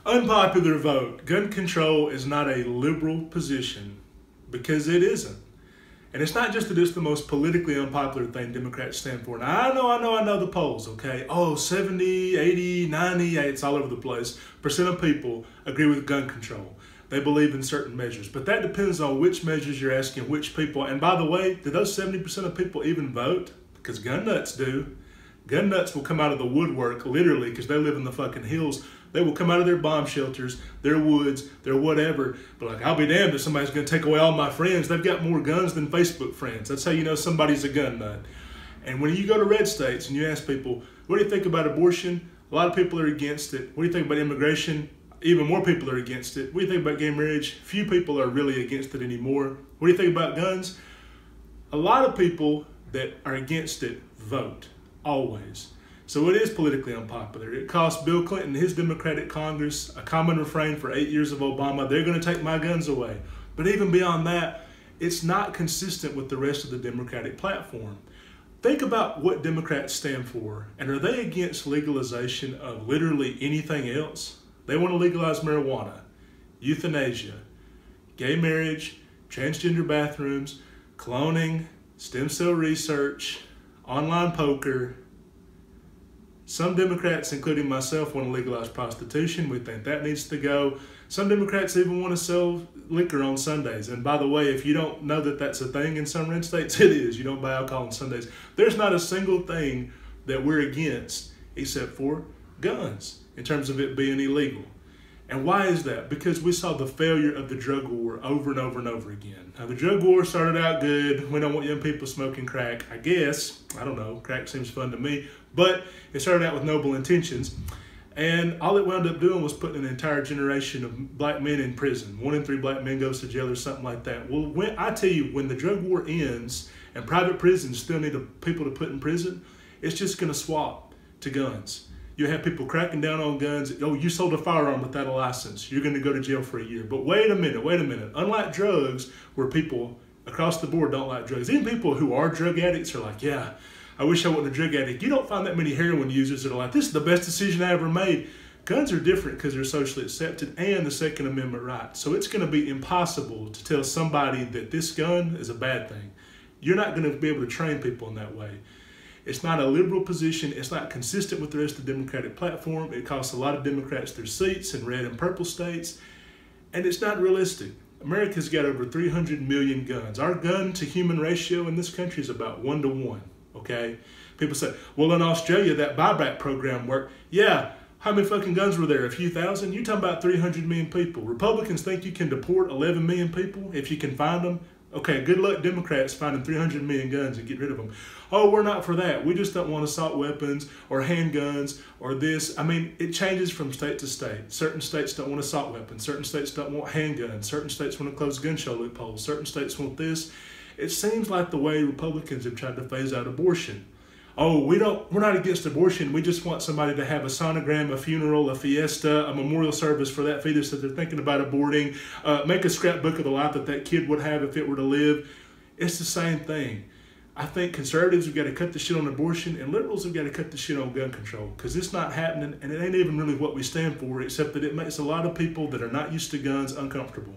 Unpopular vote. Gun control is not a liberal position because it isn't. And it's not just that it's the most politically unpopular thing Democrats stand for. Now, I know the polls, okay? Oh, 70, 80, 90, it's all over the place. Percent of people agree with gun control. They believe in certain measures. But that depends on which measures you're asking which people. And by the way, do those 70% of people even vote? Because gun nuts do. Gun nuts will come out of the woodwork, literally, because they live in the fucking hills. They will come out of their bomb shelters, their woods, their whatever. But like, I'll be damned if somebody's going to take away all my friends. They've got more guns than Facebook friends. That's how you know somebody's a gun nut. And when you go to red states and you ask people, what do you think about abortion? A lot of people are against it. What do you think about immigration? Even more people are against it. What do you think about gay marriage? Few people are really against it anymore. What do you think about guns? A lot of people that are against it vote, always. So it is politically unpopular. It cost Bill Clinton, his Democratic Congress, a common refrain for 8 years of Obama, they're going to take my guns away. But even beyond that, it's not consistent with the rest of the Democratic platform. Think about what Democrats stand for, and are they against legalization of literally anything else? They want to legalize marijuana, euthanasia, gay marriage, transgender bathrooms, cloning, stem cell research, online poker. Some Democrats, including myself, want to legalize prostitution. We think that needs to go. Some Democrats even want to sell liquor on Sundays. And by the way, if you don't know that that's a thing in some red states, it is. You don't buy alcohol on Sundays. There's not a single thing that we're against except for guns in terms of it being illegal. And why is that? Because we saw the failure of the drug war over and over and over again. Now, the drug war started out good. We don't want young people smoking crack, I guess. I don't know. Crack seems fun to me. But it started out with noble intentions. And all it wound up doing was putting an entire generation of black men in prison. 1 in 3 black men goes to jail or something like that. Well, I tell you, when the drug war ends and private prisons still need people to put in prison, it's just going to swap to guns. You have people cracking down on guns. Oh, you sold a firearm without a license. You're going to go to jail for a year. But wait a minute. Unlike drugs, where people across the board don't like drugs, even people who are drug addicts are like, yeah, I wish I wasn't a drug addict. You don't find that many heroin users that are like, this is the best decision I ever made. Guns are different because they're socially accepted and the Second Amendment right. So it's going to be impossible to tell somebody that this gun is a bad thing. You're not going to be able to train people in that way. It's not a liberal position. It's not consistent with the rest of the Democratic platform. It costs a lot of Democrats their seats in red and purple states. And it's not realistic. America's got over 300 million guns. Our gun to human ratio in this country is about 1 to 1, okay? People say, well, in Australia, that buyback program worked. Yeah, how many fucking guns were there? A few thousand? You're talking about 300 million people. Republicans think you can deport 11 million people if you can find them. Okay, good luck Democrats finding 300 million guns and get rid of them. Oh, we're not for that. We just don't want assault weapons or handguns or this. I mean, it changes from state to state. Certain states don't want assault weapons. Certain states don't want handguns. Certain states want to close gun show loopholes. Certain states want this. It seems like the way Republicans have tried to phase out abortion. Oh, we're not against abortion. We just want somebody to have a sonogram, a funeral, a fiesta, a memorial service for that fetus that they're thinking about aborting, make a scrapbook of the life that that kid would have if it were to live. It's the same thing. I think conservatives have got to cut the shit on abortion and liberals have got to cut the shit on gun control because it's not happening and it ain't even really what we stand for, except that it makes a lot of people that are not used to guns uncomfortable.